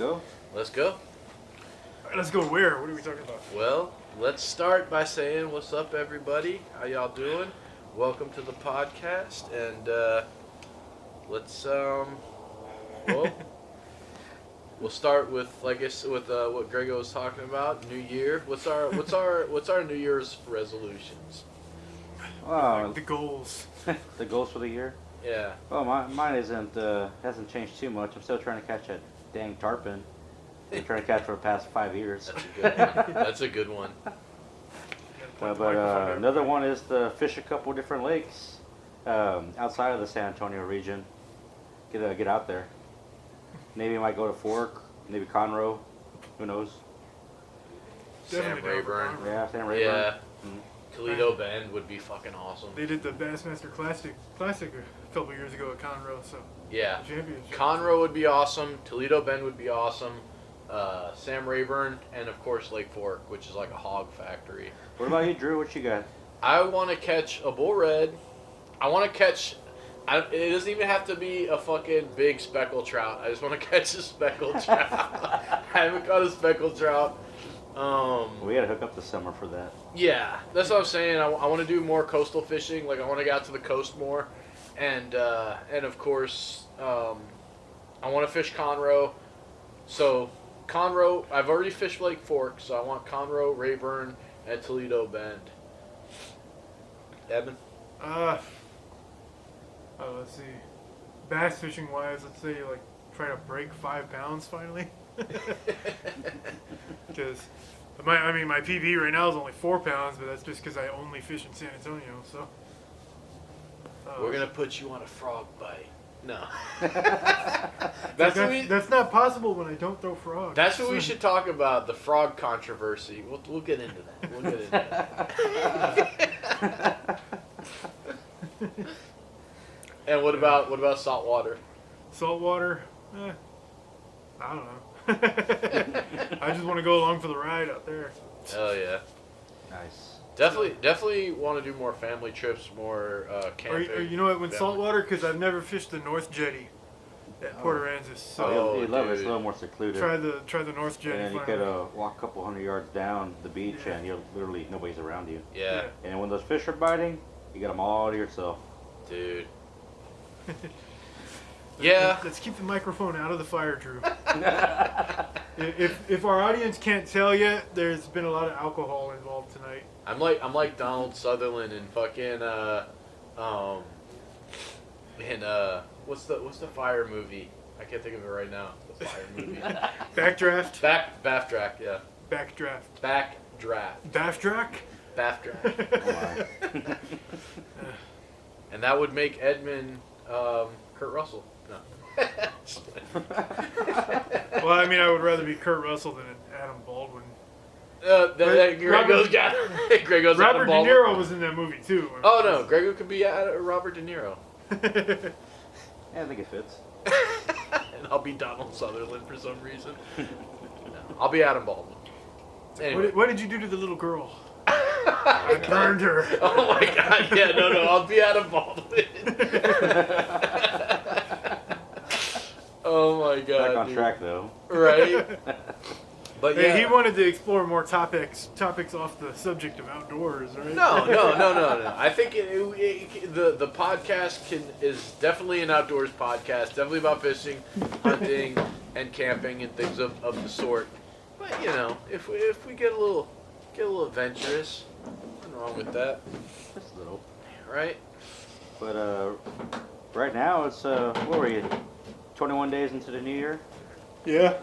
go. Let's go. All right, let's go where? What are we talking about? Well, let's start by saying what's up, everybody. How y'all doing? Welcome to the podcast, and let's we'll start with what Grego was talking about. New Year. What's our New Year's resolutions? Wow, The goals. the goals for the year. Yeah. Well, mine hasn't changed too much. I'm still trying to catch that dang tarpon. I've been trying to catch for the past 5 years. That's a good one. But another one is to fish a couple different lakes outside of the San Antonio region. Get out there. Maybe I might go to Fork, maybe Conroe. Who knows? Definitely Sam Rayburn. Yeah, Sam Rayburn. Yeah. Toledo Bend would be fucking awesome. They did the Bassmaster Classic a couple years ago at Conroe, so Yeah. the championship. Conroe would be awesome. Toledo Bend would be awesome. Sam Rayburn, and of course Lake Fork, which is like a hog factory. What about you, Drew? What you got? I want to catch a bull red. I want to catch. It doesn't even have to be a fucking big speckled trout. I just want to catch a speckled trout. I haven't caught a speckled trout. We gotta hook up this summer for that. Yeah, that's what I'm saying. I want to do more coastal fishing. Like I want to get out to the coast more, and of course I want to fish Conroe. So Conroe, I've already fished Lake Fork, so I want Conroe, Rayburn, and Toledo Bend. Evan? Let's see. Bass fishing wise, let's say like try to break 5 pounds finally. Because my PB right now is only 4 pounds, but that's just because I only fish in San Antonio. So We're gonna put you on a frog bite. No. that's not possible when I don't throw frogs. That's what we should talk about, the frog controversy. We'll get into that. We'll get into that. And what about saltwater? Saltwater? I don't know. I just want to go along for the ride out there. Oh yeah. Nice. Definitely want to do more family trips, more camping. Or you know what? When saltwater, because I've never fished the North Jetty at Port Aransas. So You love it. It's a dude. little more secluded. try the North Jetty. And you finally. could walk a couple hundred yards down the beach, and you'll literally nobody's around you. Yeah, And when those fish are biting, you got them all to yourself. dude. Yeah. Let's keep the microphone out of the fire, Drew. if our audience can't tell yet, there's been a lot of alcohol involved tonight. I'm like Donald Sutherland in fucking what's the fire movie? I can't think of it right now. The fire movie. Backdraft. Backdraft, yeah. Backdraft. Backdraft. Backdraft. Backdraft. And that would make Edmund Kurt Russell. No. Well, I mean, I would rather be Kurt Russell than Adam Baldwin. Grego's Robert Adam De Baldwin. Niro was in that movie too. Oh no, Grego could be Robert De Niro. Yeah, I think it fits. And I'll be Donald Sutherland for some reason. No, I'll be Adam Baldwin. Anyway. What did you do to the little girl? I burned her. Oh my god, yeah, no, I'll be Adam Baldwin. Oh my god. Back on dude. track though. Right? But yeah. Hey, he wanted to explore more topics off the subject of outdoors, right? No. I think the podcast is definitely an outdoors podcast. Definitely about fishing, hunting, and camping and things of the sort. But you know, if we get a little adventurous, nothing wrong with that, Just a little. right? But right now it's what were you? 21 days into the new year. Yeah.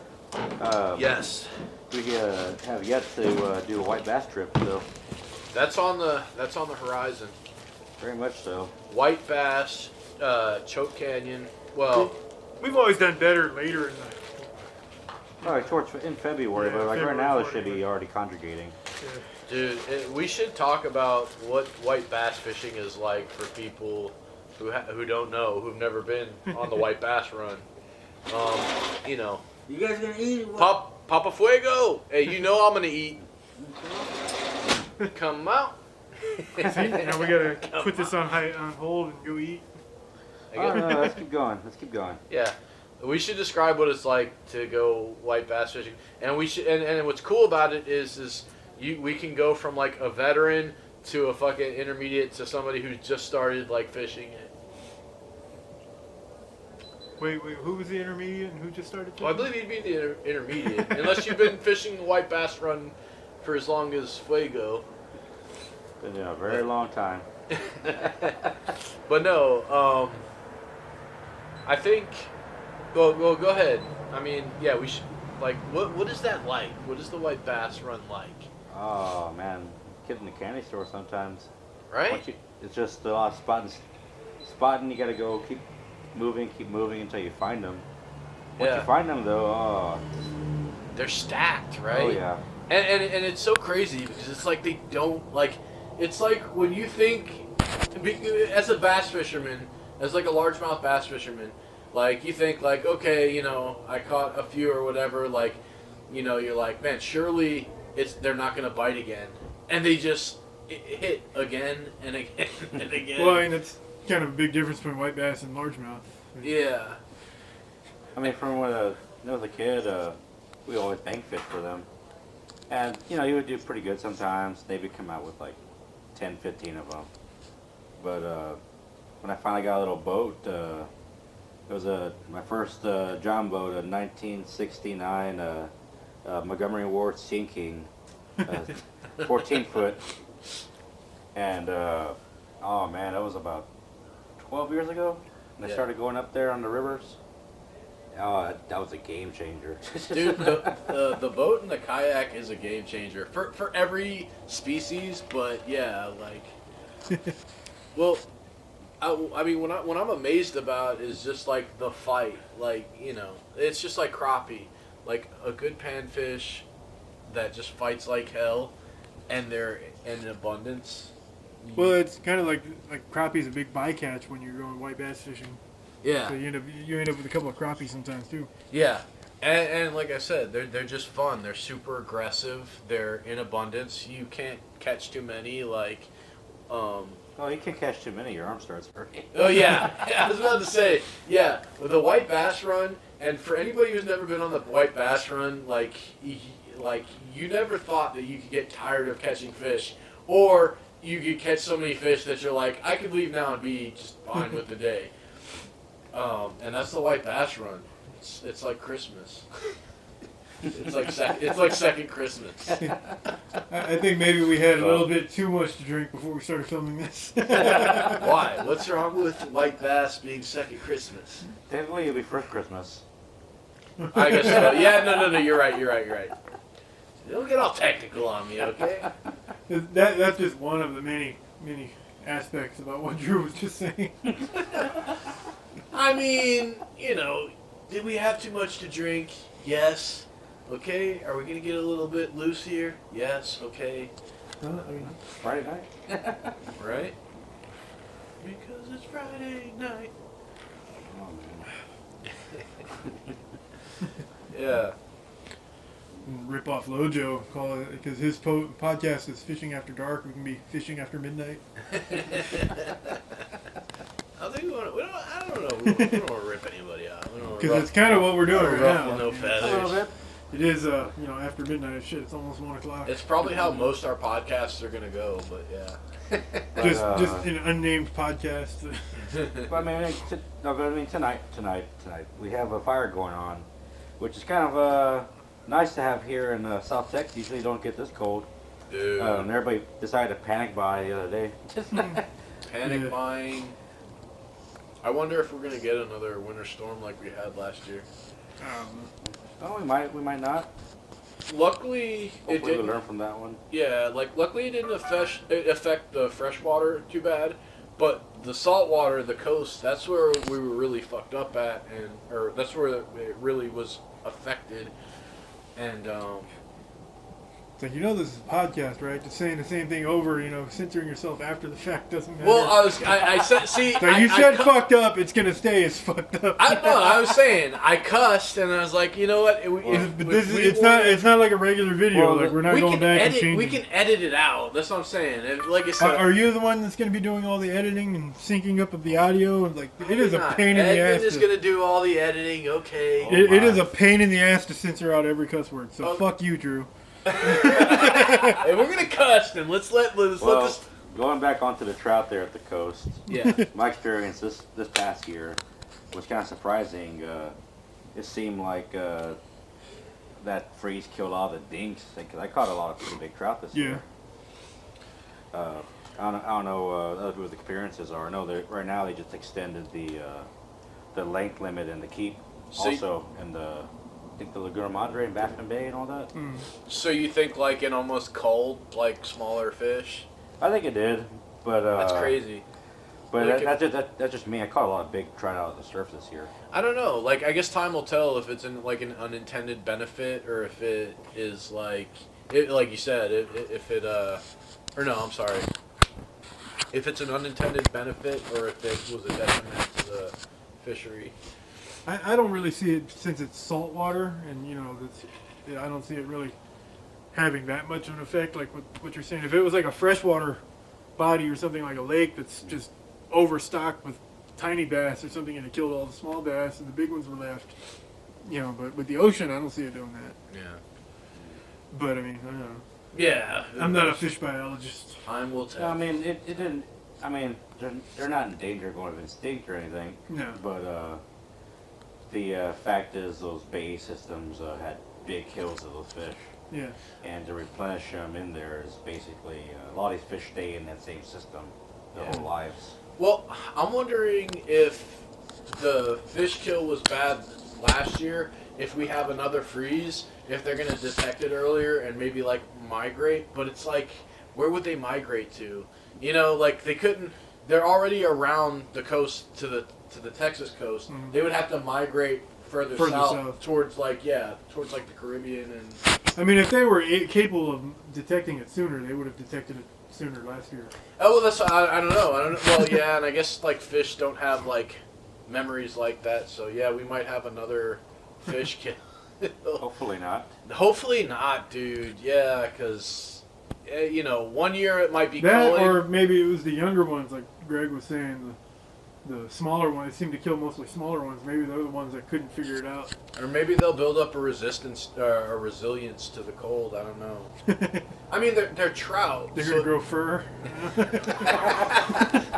Yes. We have yet to do a white bass trip, so That's on the horizon. very much so. White bass, Choke Canyon. Well, We've always done better later in the. All right, towards in February, Yeah, but like right February, now it 40, should be but- already congregating. Yeah. dude, we should talk about what white bass fishing is like for people who don't know, who've never been on the white bass run. You know, You guys gonna eat it? Papa Fuego. Hey, you know I'm gonna eat. Come out. See, now we gotta put this on hold and go eat. Oh, no, let's keep going. Yeah. We should describe what it's like to go white bass fishing, and we should. And what's cool about it is we can go from like a veteran to a fucking intermediate to somebody who just started like fishing it. Wait, who was the intermediate and who just started fishing? Well, I believe you'd be the intermediate, unless you've been fishing the white bass run for as long as Fuego. Been in a very long time. But no, I think. Well, go ahead. I mean, yeah, we should. Like, what is that like? What is the white bass run like? Oh man, kid in the candy store sometimes. Right? It's just a lot of spotting. You gotta go keep moving until you find them. Once you find them though, they're stacked, right? Oh yeah. And it's so crazy because it's like they don't like. It's like when you think, as a bass fisherman, as like a largemouth bass fisherman, like you think like, okay, you know, I caught a few or whatever, like, you know, you're like, man, surely they're not gonna bite again, and they just hit again and again and again. Well, I mean, that's kind of a big difference between white bass and largemouth. Yeah. I mean, from when I was a kid, we always bank fish for them, and you know, you would do pretty good sometimes. They would come out with like 10, 15 of them. But when I finally got a little boat, it was my first John boat, a 1969 Montgomery Ward Sea King, 14 foot. And oh man, that was about 12 years ago. And I started going up there on the rivers. Oh, that was a game changer. Dude, the boat and the kayak is a game changer for every species, but yeah, like, well, I mean, what I'm amazed about is just like the fight, like, you know, it's just like crappie, like a good panfish that just fights like hell, and they're in abundance. Well, it's kind of like crappie's a big bycatch when you're going white bass fishing. Yeah. So you end up with a couple of crappies sometimes too. Yeah, and like I said, they're just fun. They're super aggressive. They're in abundance. You can't catch too many. Like, Oh, you can't catch too many. Your arm starts hurting. Oh yeah, I was about to say, yeah, with the white bass run, and for anybody who's never been on the white bass run, like you never thought that you could get tired of catching fish, or you could catch so many fish that you're like, I could leave now and be just fine with the day. And that's the white bass run. It's like Christmas. It's like second Christmas. I think maybe we had a little bit too much to drink before we started filming this. Why? What's wrong with white bass being second Christmas? Technically, it'll be first Christmas. I guess so. Yeah, no. You're right. Don't get all technical on me, okay? That's just one of the many aspects about what Drew was just saying. I mean, you know, did we have too much to drink? Yes. Okay. Are we gonna get a little bit loose here? Yes. Okay. I mean, Friday night. Right? Because it's Friday night. Oh man. Yeah. rip off Lojo, call it, because his podcast is Fishing After Dark. We can be fishing after midnight. I think I don't know. We don't want to rip anybody out. Because it's kind of what we're doing right now. No A little feathers. bit. It is, after midnight. Shit, it's almost 1 o'clock. It's probably how most our podcasts are gonna go, but yeah. Just an unnamed podcast. But I mean, tonight we have a fire going on, which is kind of nice to have here in South Texas. Usually don't get this cold. Dude. And everybody decided to panic buy the other day. Panic buying. I wonder if we're gonna get another winter storm like we had last year. Oh, we might not. Luckily, it Hopefully we'll didn't. learn from that one. Yeah, luckily it didn't affect the freshwater too bad, but the saltwater, the coast, that's where we were really fucked up at, or that's where it really was affected, and It's like, this is a podcast, right? Just saying the same thing over, censoring yourself after the fact doesn't matter. Well, I said, see, So you said fucked up, it's gonna stay as fucked up. I was saying, I cussed, and I was like, you know what? It's not like a regular video. Well, like we're not going back and changing. We can edit it out. That's what I'm saying. Like I said, are you the one that's gonna be doing all the editing and syncing up of the audio? Like it is a pain in the ass. Edwin is gonna do all the editing. Okay. It is a pain in the ass to censor out every cuss word. So fuck you, Drew. Hey, we're gonna cuss, and let's let this. Going back onto the trout there at the coast. Yeah. My experience this past year was kind of surprising. It seemed like that freeze killed all the dinks. Because I caught a lot of pretty big trout this year. I don't know what the appearances are. I know that right now they just extended the length limit in the keep. Also in the Laguna Madre and Baffin Bay and all that. So you think like in almost cold, like smaller fish? I think it did, but that's crazy. But like that's just me. I caught a lot of big trout out of the surf this year. I don't know. Like I guess time will tell if it's an unintended benefit or if it is like like you said, if it's an unintended benefit or if it was a detriment to the fishery. I don't really see it since it's salt water, and I don't see it really having that much of an effect. Like what you're saying, if it was like a freshwater body or something like a lake that's just overstocked with tiny bass or something, and it killed all the small bass and the big ones were left. But with the ocean, I don't see it doing that. Yeah. But I mean, I don't know. Yeah. I'm not a fish biologist. Time will tell. No, I mean, it didn't. I mean, they're not in danger of going extinct or anything. No. But the fact is, those bay systems had big kills of those fish. Yeah. And to replenish them in there is basically a lot of these fish stay in that same system their whole lives. Well, I'm wondering if the fish kill was bad last year, if we have another freeze, if they're going to detect it earlier and maybe like migrate. But it's like, where would they migrate to? Like they couldn't. They're already around the coast to the Texas coast. Mm-hmm. They would have to migrate further south towards like the Caribbean and. I mean, if they were capable of detecting it sooner, they would have detected it sooner last year. Oh well, that's I don't know. Well, yeah, and I guess like fish don't have like memories like that. So yeah, we might have another fish kill. Hopefully not. Hopefully not, dude. Yeah, because 1 year it might be that, culling. or maybe it was the younger ones, like Greg was saying. The smaller ones, they seem to kill mostly smaller ones. Maybe they're the ones that couldn't figure it out. Or maybe they'll build up a resilience to the cold. I don't know. I mean, they're trout. They're gonna grow fur.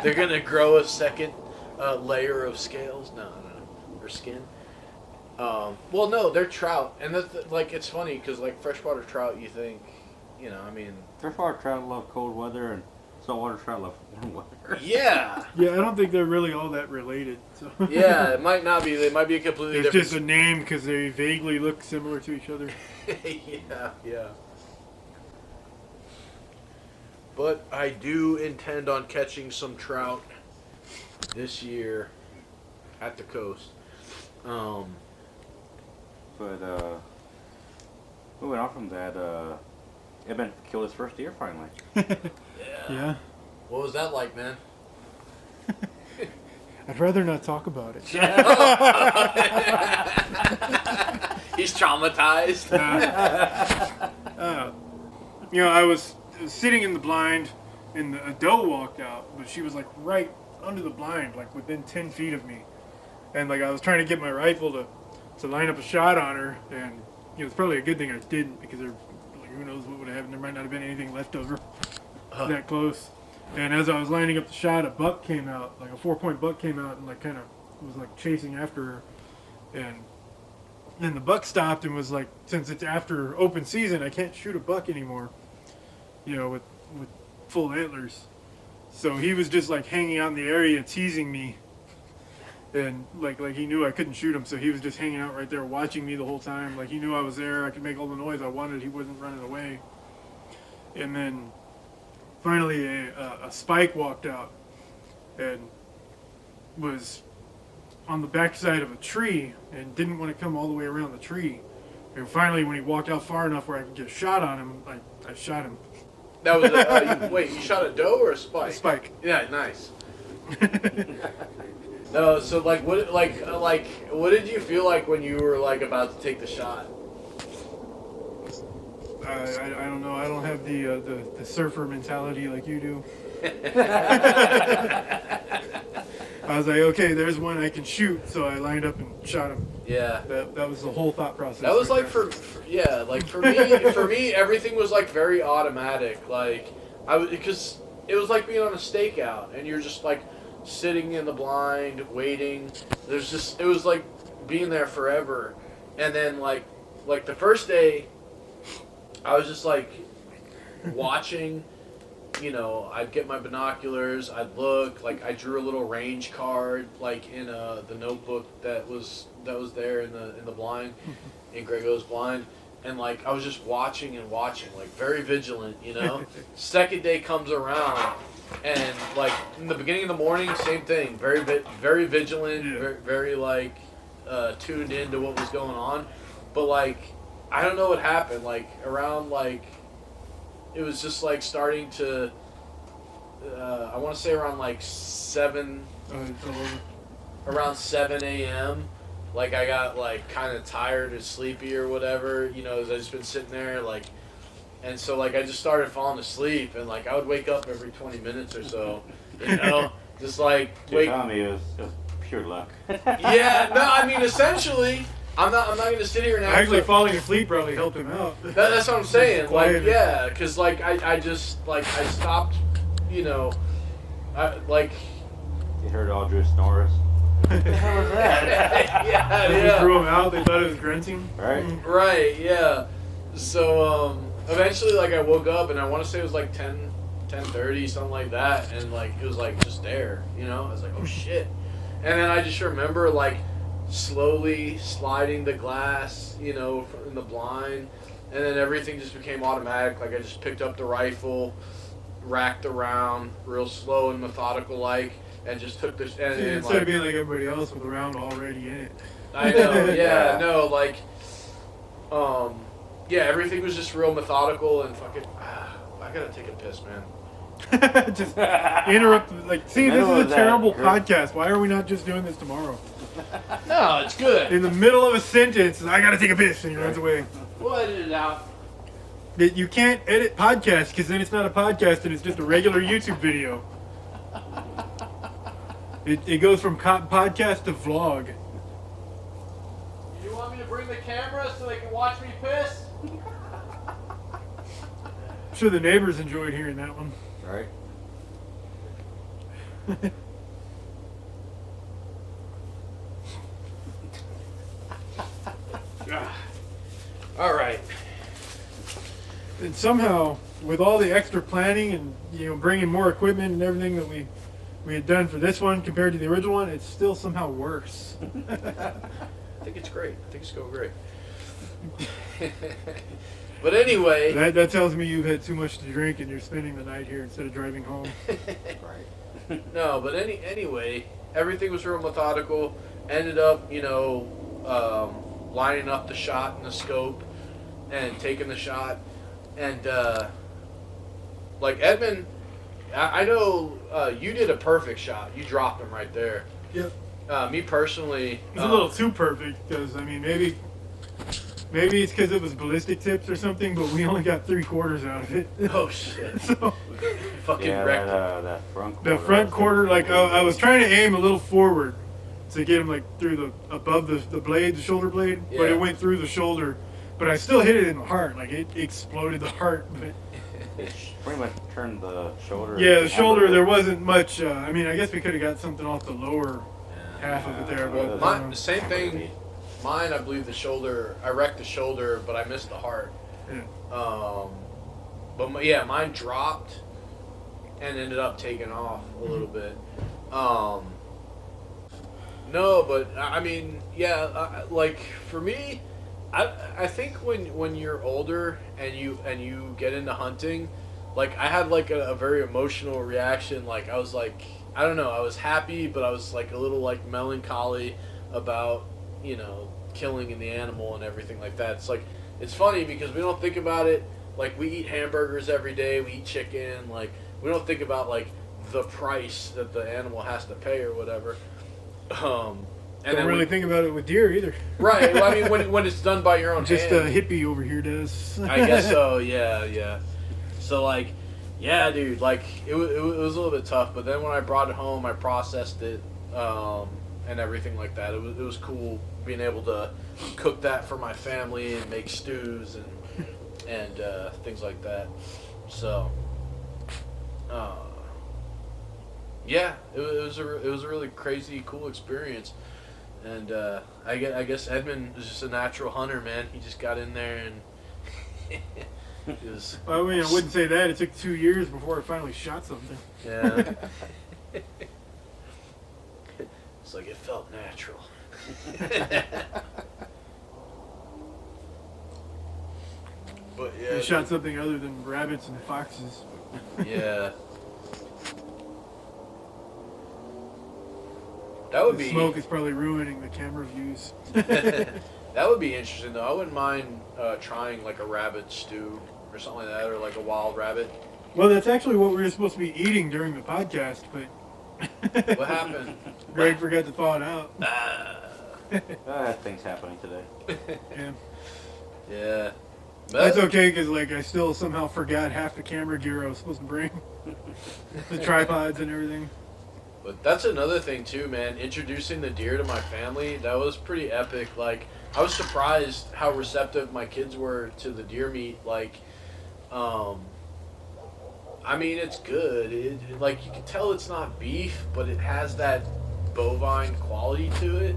They're gonna grow a second layer of scales. No, or skin. Well, no, they're trout, and that's it's funny because like freshwater trout, you think, I mean, freshwater trout love cold weather and saltwater trout love warm weather. Yeah. Yeah, I don't think they're really all that related. So. Yeah, it might not be. They might be a completely it's different. It's just a name because they vaguely look similar to each other. Yeah. But I do intend on catching some trout this year at the coast. But moving on from that, Eben killed his first deer finally. Yeah. What was that like, man? I'd rather not talk about it. He's traumatized. I was sitting in the blind, and a doe walked out, but she was like right under the blind, like within 10 feet of me. And like I was trying to get my rifle to line up a shot on her, and it's probably a good thing I didn't, because who knows what would have happened. There might not have been anything left over that close. And as I was lining up the shot, a buck came out, like a 4-point buck came out, and like kind of was like chasing after her. And then the buck stopped and was like, since it's after open season, I can't shoot a buck anymore, with full antlers. So he was just like hanging out in the area teasing me, and like he knew I couldn't shoot him, so he was just hanging out right there watching me the whole time. Like he knew I was there, I could make all the noise I wanted, he wasn't running away. And then finally a spike walked out and was on the backside of a tree and didn't want to come all the way around the tree. And finally, when he walked out far enough where I could get a shot on him, I shot him. That was wait, you shot a doe or a spike? A spike. Yeah, nice. No, so like what what did you feel like when you were like about to take the shot? I don't know. I don't have the surfer mentality like you do. I was like, okay, there's one I can shoot, so I lined up and shot him. Yeah. That was the whole thought process. That was like for me everything was like very automatic. Like because it was like being on a stakeout and you're just like sitting in the blind waiting. It was like being there forever. And then like the first day I was just like watching, you know, I'd get my binoculars, I'd look, like I drew a little range card like in the notebook that was there in the blind, in Grego's blind, and like I was just watching and watching, like very vigilant, you know. Second day comes around, and like in the beginning of the morning, same thing, very vigilant, Yeah. very like tuned into what was going on, but like I don't know what happened, like around like it was just like starting to I want to say around like 7 around 7 a.m. like I got like kind of tired and sleepy or whatever, you know, as I just been sitting there like, and so like I just started falling asleep, and like I would wake up every 20 minutes or so, you know, just like You're telling me it was pure luck. Yeah, no, I mean essentially I'm not gonna sit here and act Actually, like, falling asleep probably helped him out. that's what I'm saying. Like, Quiet. yeah, because like I just like I stopped, you know, like. You heard Audrey snores. What the hell was that? Yeah, As we yeah. threw him out, they thought it was grunting. Right? Right, yeah. So eventually, like I woke up, and I want to say it was like 10:30, something like that, and like it was like just there, you know. I was like, oh shit, and then I just remember like slowly sliding the glass, you know, in the blind, and then everything just became automatic. Like I just picked up the rifle, racked around real slow and methodical like, and just took this. And Instead like, of being like everybody else with a round already in it. I know, yeah, Yeah. no, like, yeah, everything was just real methodical and fucking. I gotta take a piss, man. Just interrupt. Like, see, this Middle is of a that, terrible Kurt. podcast. Why are we not just doing this tomorrow? No, it's good. In the middle of a sentence, I gotta take a piss, and he runs away. We'll edit it out. You can't edit podcasts because then it's not a podcast and it's just a regular YouTube video. It goes from podcast to vlog. You want me to bring the camera so they can watch me piss? I'm sure the neighbors enjoyed hearing that one. Right? All right. And somehow, with all the extra planning and bringing more equipment and everything that we had done for this one compared to the original one, it's still somehow worse. I think it's great. I think it's going great. But anyway. That tells me you've had too much to drink and you're spending the night here instead of driving home. Right. No, but anyway, everything was real methodical. Ended up, lining up the shot and the scope and taking the shot. And, like, Edmund, I know you did a perfect shot. You dropped him right there. Yep. Me personally... It's a little too perfect because, I mean, maybe it's because it was ballistic tips or something, but we only got 3/4 out of it. Oh, shit. So, Fucking Yeah, wrecked. that front quarter. the front quarter, like, I was trying to aim a little forward to get him, like, through above the blade, the shoulder blade, but Yeah. it went through the shoulder. But I still hit it in the heart. Like, it exploded the heart. But It pretty much turned the shoulder. yeah, the shoulder, there wasn't much. I mean, I guess we could have got something off the lower half of it there. But Mine, same thing. Mine, I believe the shoulder. I wrecked the shoulder, but I missed the heart. yeah. But mine dropped and ended up taking off a little bit. No, but I mean, yeah. Like for me, I think when you're older and you get into hunting, like I had like a very emotional reaction. Like I was like, I don't know, I was happy, but I was like a little like melancholy about killing in the animal and everything like that. It's like, it's funny because we don't think about it. Like, we eat hamburgers every day, we eat chicken, like, we don't think about, like, the price that the animal has to pay or whatever. And Don't really think about it with deer either. Right. Well, I mean, when it's done by your own Just hand. a hippie over here does. I guess so. Yeah. So like, yeah, dude. Like, it was a little bit tough, but then when I brought it home, I processed it, and everything like that. It was cool being able to cook that for my family and make stews and things like that. So, yeah, it was a really crazy, cool experience. And I guess Edmund was just a natural hunter, man. He just got in there and it was. Well, I mean, I wouldn't say that. It took 2 years before I finally shot something. Yeah. It's like it felt natural. But yeah. I shot something other than rabbits and foxes. Yeah. That would The be. smoke is probably ruining the camera views. That would be interesting though. I wouldn't mind trying like a rabbit stew or something like that, or like a wild rabbit. Well, that's actually what we were supposed to be eating during the podcast, but What happened? Greg forgot to thaw it out. I had things happening today. Yeah. Yeah. That's okay, because like I still somehow forgot half the camera gear I was supposed to bring. The tripods and everything. But that's another thing too, man. Introducing the deer to my family, that was pretty epic. Like, I was surprised how receptive my kids were to the deer meat. Like, I mean, it's good. Like, you can tell it's not beef, but it has that bovine quality to it.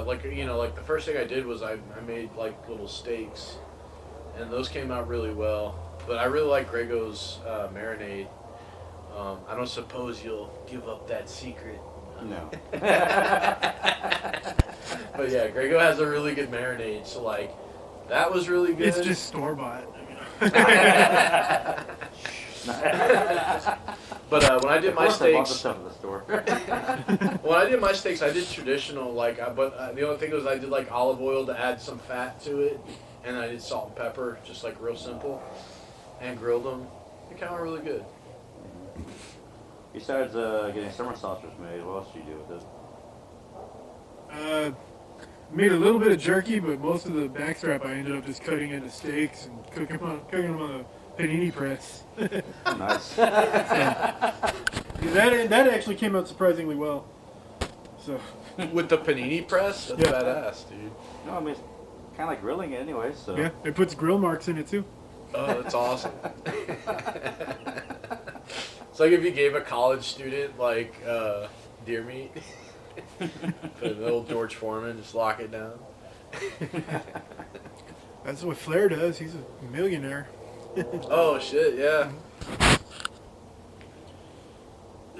Like, you know, like the first thing I did was I made like little steaks, and those came out really well. But I really like Grego's marinade. I don't suppose you'll give up that secret. No. But yeah, Grego has a really good marinade, so like, that was really good. It's just store-bought. But when I did my I bought the steaks, stuff at the store. when I did my steaks, I did traditional. Like, but the only thing was I did like olive oil to add some fat to it, and I did salt and pepper, just like real simple, and grilled them. It came out really good. Besides getting summer sausage made, what else do you do with it? Made a little bit of jerky, but most of the backstrap I ended up just cutting into steaks and cooking them on a panini press. Nice. That actually came out surprisingly well. So With the panini press, that's Yeah. badass, dude. No, I mean, it's kind of like grilling it anyway, so. yeah, it puts grill marks in it too. Oh, that's awesome. It's like if you gave a college student like deer meat, put an old George Foreman, just lock it down. That's what Flair does. He's a millionaire. Oh shit, yeah.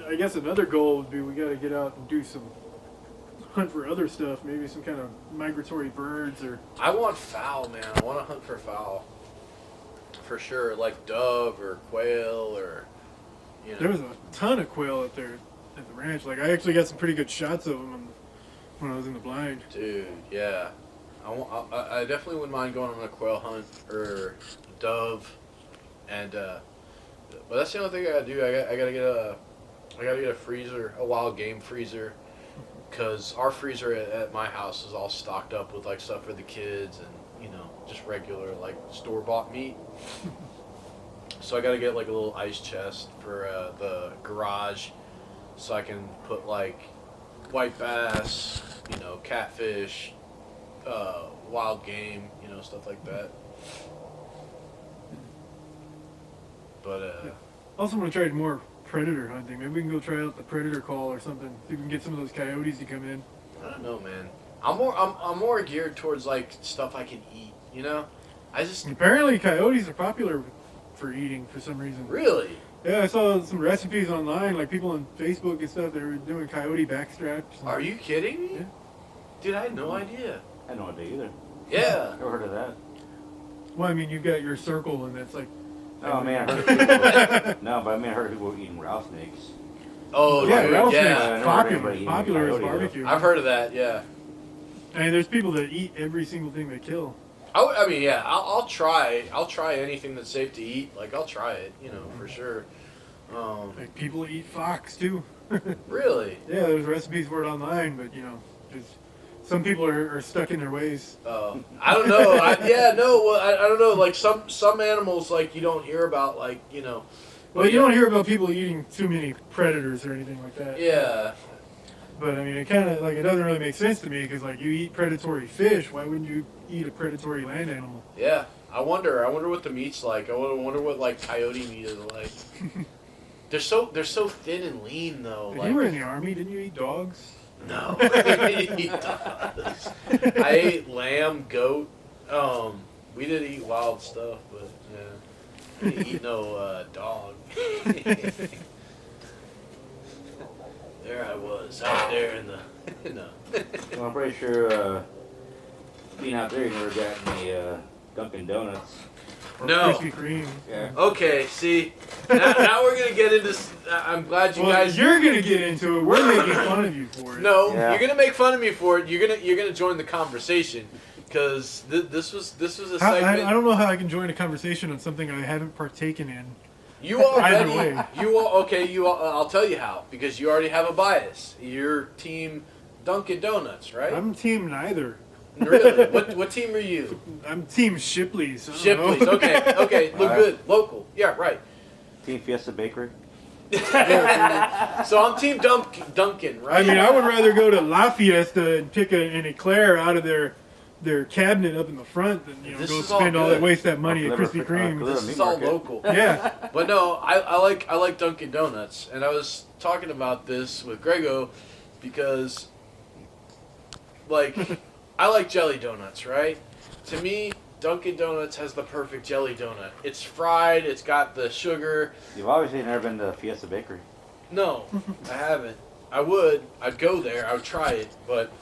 I guess another goal would be we got to get out and do some hunt for other stuff. Maybe some kind of migratory birds or. I want fowl, man. I want to hunt for fowl. For sure, like dove or quail or, you know. There was a ton of quail up there at the ranch. Like I actually got some pretty good shots of them when I was in the blind. Dude, yeah. I definitely wouldn't mind going on a quail hunt or dove, and but that's the only thing I gotta do. I gotta get a freezer, a wild game freezer, because our freezer at my house is all stocked up with like stuff for the kids and just regular like store bought meat. So I gotta get like a little ice chest for the garage, so I can put like white bass, catfish, wild game, stuff like that. But Also want to try more predator hunting. Maybe we can go try out the predator call or something. See if we can get some of those coyotes to come in. I don't know, man. I'm more geared towards like stuff I can eat. I just Apparently coyotes are popular for eating for some reason. really. Yeah, I saw some recipes online, like people on Facebook and stuff. They were doing coyote backstraps. Are you kidding me? Yeah. Dude, I had no idea. I had no idea either. Yeah. Never heard of that. Well, I mean, you've got your circle, and that's like. Oh, man, I heard of people. No, but I mean, I heard of people eating rattlesnakes. Oh, Yeah, dude, rattlesnakes yeah. never popular, heard of popular as coyote, though. barbecue. I've heard of that. Yeah. I mean, there's people that eat every single thing they kill. I mean, yeah. I'll try. I'll try anything that's safe to eat. Like I'll try it. You know, for sure. Like people eat fox too. Really? Yeah, there's recipes for it online, but you know, just some people are stuck in their ways. I don't know. I don't know. Like some animals, like you don't hear about, like you know. Well, you don't hear about people eating too many predators or anything like that. Yeah. But I mean, it kind of like it doesn't really make sense to me because like you eat predatory fish, why wouldn't you eat a predatory land animal? Yeah. I wonder what the meat's like. I wonder what like coyote meat is like. They're so thin and lean though. If Like, you were in the army, didn't you eat dogs? no. I ate lamb, goat. We did eat wild stuff, but yeah, we didn't eat no dog. There I was out there in the. Well, I'm pretty sure being out there, you never got any Dunkin Donuts. Or No. Krispy Kreme. Yeah. Okay, see, now we're gonna get into. I'm glad you Well, guys. you're gonna get into it. We're making fun of you for it. No, Yeah. you're gonna make fun of me for it. You're gonna join the conversation because this was a segment. I don't know how I can join a conversation on something I haven't partaken in. You already. Either way. I'll tell you how, because you already have a bias. You're team Dunkin Donuts, right? I'm team neither. Really? What team are you? I'm team Shipley's. I don't Shipley's. know. Okay. Look Alright. good. Local. Yeah, right. Team Fiesta Bakery. So I'm team Dunkin, right? I mean, I would rather go to La Fiesta and pick an eclair out of their cabinet up in the front than This go is all spend all good. that waste that money at Krispy Kreme. This is all local. Yeah. But no, I like Dunkin' Donuts, and I was talking about this with Grego because, like, I like jelly donuts, right? To me, Dunkin' Donuts has the perfect jelly donut. It's fried. It's got the sugar. You've obviously never been to Fiesta Bakery. No, I haven't. I would. I'd go there. I would try it, but.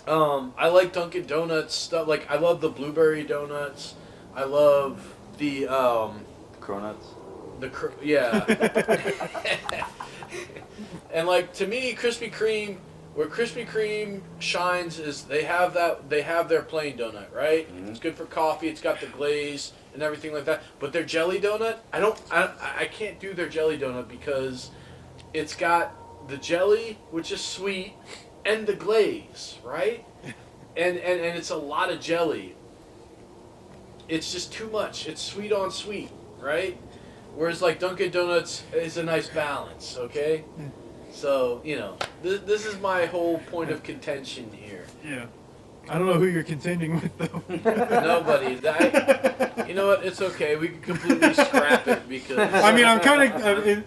I like Dunkin' Donuts stuff. Like, I love the blueberry donuts. I love the Cronuts. yeah. And like, to me, Krispy Kreme, where Krispy Kreme shines is they have their plain donut, right? Mhm. It's good for coffee. It's got the glaze and everything like that. But their jelly donut, I can't do their jelly donut because it's got the jelly, which is sweet, and the glaze, right? And it's a lot of jelly. It's just too much. It's sweet on sweet, right? Whereas like Dunkin' Donuts is a nice balance, okay? So, you know, this is my whole point of contention here. Yeah. I don't know who you're contending with though. Nobody. You know what? It's okay. We can completely scrap it because. I mean, I'm kind of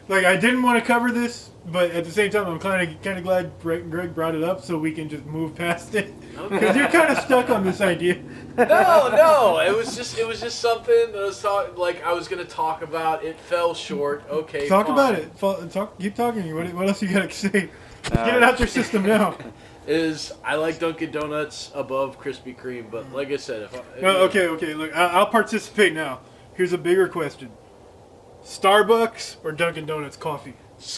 like I didn't want to cover this, but at the same time, I'm kind of glad Greg brought it up so we can just move past it. Because you're kind of stuck on this idea. No. It was just something that I was gonna talk about. It fell short. Okay. Talk fine. about it. Keep talking. What else you got to say? Get it out your system now. I like Dunkin' Donuts above Krispy Kreme, but like I said, Okay. Look, I'll participate now. Here's a bigger question: Starbucks or Dunkin' Donuts coffee?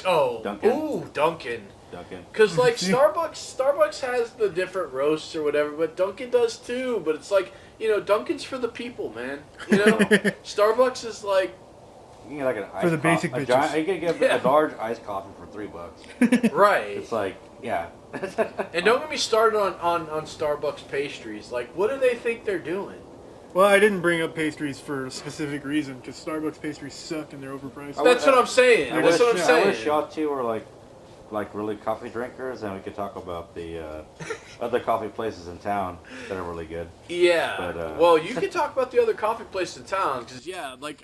Oh, Dunkin'. ooh, Dunkin'. Dunkin'. Because like Starbucks has the different roasts or whatever, but Dunkin' does too. But it's like, you know, Dunkin's for the people, man. You know, Starbucks is like You can get like an For the basic bitches. You can get a large iced coffee for $3. right. It's like, yeah. And don't get me started on Starbucks pastries. Like, what do they think they're doing? Well, I didn't bring up pastries for a specific reason because Starbucks pastries suck and they're overpriced. That's what I'm saying. I That's wish, what I'm I saying. wish y'all two were like really coffee drinkers, and we could talk about the other coffee places in town that are really good. Yeah. But, well, you can talk about the other coffee place in town, because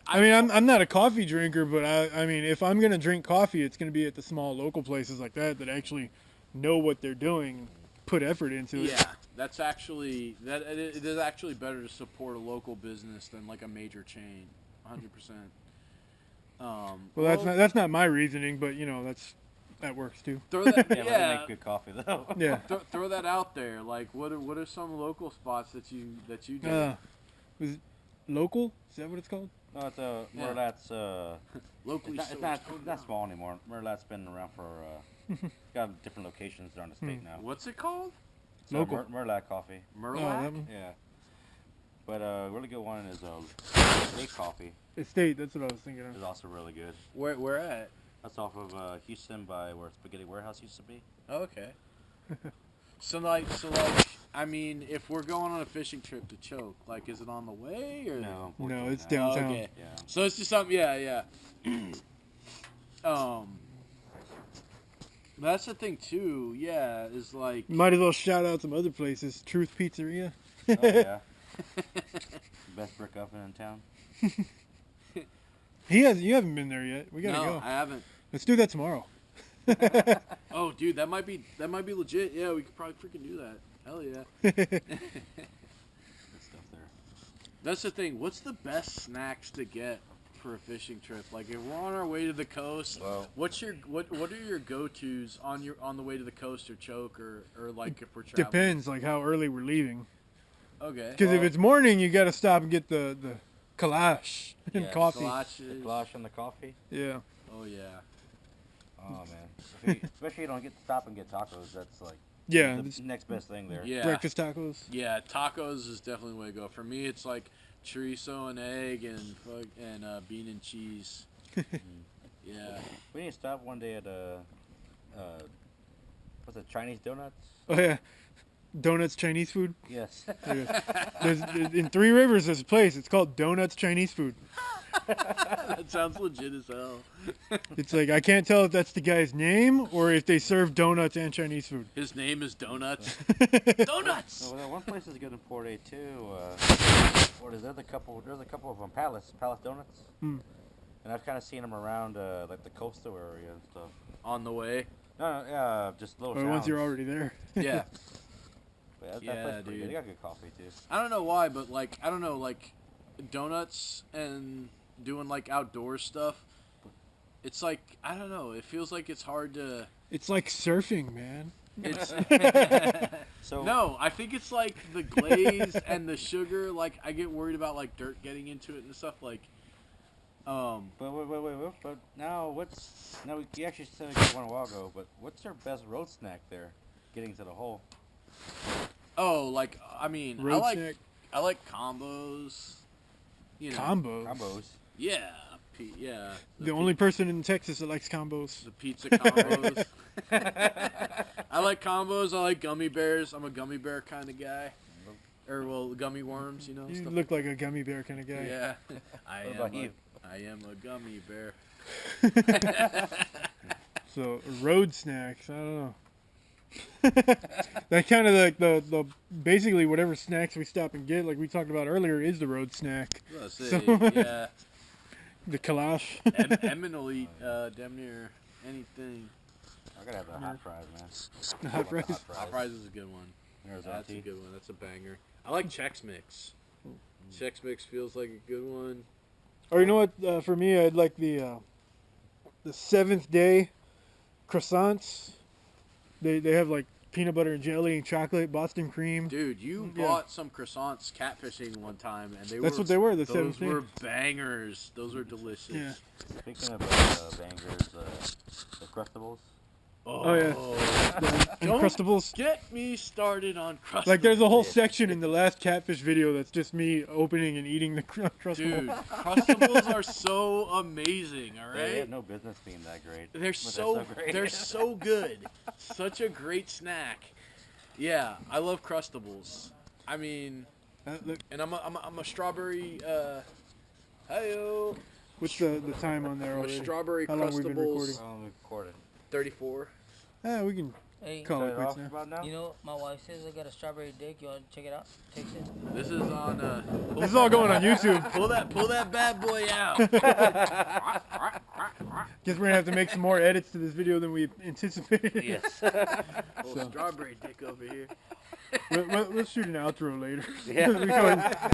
I mean, I'm not a coffee drinker, but I mean, if I'm gonna drink coffee, it's gonna be at the small local places like that actually know what they're doing, put effort into it. Yeah, that's actually it is actually better to support a local business than like a major chain, 100%. Well, that's not my reasoning, but you know that works too. Throw that, Yeah, but they make good coffee though. Yeah. throw that out there. Like, what are some local spots that you do? Was it local? Is that what it's called? No, it's Merlat's. Locally It's not small anymore. Merlat's been around for. Got different locations around the state now. What's it called? It's Local. Merlat coffee. Merlat? Yeah. But a really good one is State Coffee. Estate, that's what I was thinking It's of. also really good. Where at? That's off of Houston by where Spaghetti Warehouse used to be. Oh, okay. So I mean, if we're going on a fishing trip to Choke, like, is it on the way or No, No, it's unfortunately not. downtown. Okay. Yeah. So it's just something. Yeah. That's the thing too. Yeah, is like. Might as well shout out some other places. Truth Pizzeria. Oh, yeah. Best brick oven in town. You haven't been there yet. We gotta No, go. I haven't. Let's do that tomorrow. Oh, dude, that might be legit. Yeah, we could probably freaking do that. Hell yeah. Good stuff there. That's the thing. What's the best snacks to get for a fishing trip? Like, if we're on our way to the coast, Well, what are your go-tos on the way to the coast or Choke or like if we're traveling? Depends, like how early we're leaving. Okay. Because if it's morning, you gotta stop and get the kalash and Yeah, coffee. the Kolaches. glosh and the coffee. Yeah. Oh yeah. Oh man. Especially if you don't get to stop and get tacos. That's like Yeah. the it's next best thing there. Yeah. Breakfast tacos. Yeah, tacos is definitely the way to go. For me, it's like chorizo and egg and bean and cheese. Yeah. We need to stop one day at what's it, Chinese Donuts? Oh yeah. Donuts Chinese food. Yes. There's in Three Rivers, there's a place. It's called Donuts Chinese Food. That sounds legit as hell. It's like I can't tell if that's the guy's name or if they serve donuts and Chinese food. His name is Donuts. Donuts! No, that one place is good in Port A too. What is that? There's a couple of them. Palace Donuts. Hmm. And I've kind of seen them around like the coastal area and stuff. On the way. No, yeah, just little Or towns. once you're already there. Yeah. But that Yeah, place is pretty good. dude. They got good coffee too. I don't know why, but like, I don't know, like, donuts and doing like outdoor stuff. It's like, I don't know. It feels like it's hard to. It's like surfing, man. It's So no. I think it's like the glaze and the sugar. Like, I get worried about like dirt getting into it and stuff. Like, But wait. But now you actually said it one a while ago. But what's your best road snack there? Getting to the hole. oh, like I mean, Road snack. I like combos. You know. Combos. Yeah. Yeah. The only person in Texas that likes combos. The pizza combos. I like combos. I like gummy bears. I'm a gummy bear kind of guy. Or, well, gummy worms, you know. You stuff look like a gummy bear kind of guy. Yeah. I What about you? am a gummy bear. So road snacks, I don't know. That kind of like the basically whatever snacks we stop and get, like we talked about earlier, is the road snack. Let's say, So- yeah. The kalash. Emin will eat damn near anything. I gotta have the hot fries, man. The hot fries. Hot fries is a good one. Arizona That's a tea. good one. That's a banger. I like Chex Mix. Chex Mix feels like a good one. Or you know what? For me, I'd like the Seventh Day croissants. They have like peanut butter and jelly and chocolate, Boston cream. Dude, you Yeah. bought some croissants catfishing one time, and That's what they were, the those Seventh Day. were bangers. Those were delicious. Yeah. Speaking of bangers, the Crustables. Oh, yeah. And Don't Crustables. get me started on Crustables. Like there's a whole section in the last catfish video that's just me opening and eating the Crustable. Dude, Crustables are so amazing, all They right? have no business being that great. They're but so great. they're so good. Such a great snack. Yeah, I love Crustables. I mean, Look, and I'm a strawberry hey-o. what's the time on there I'm a already? strawberry How long we been recording? Crustables. Oh, we recorded. 34. We can Hey, call it Cut it quits off now. about now? you know, my wife says I got a strawberry dick. You want to check it out? Taste it. This is on This is all going on YouTube. pull that bad boy out. Guess we're gonna have to make some more edits to this video than we anticipated. Yes. Little strawberry dick over here. Let's shoot an outro later. Yeah. We go ahead and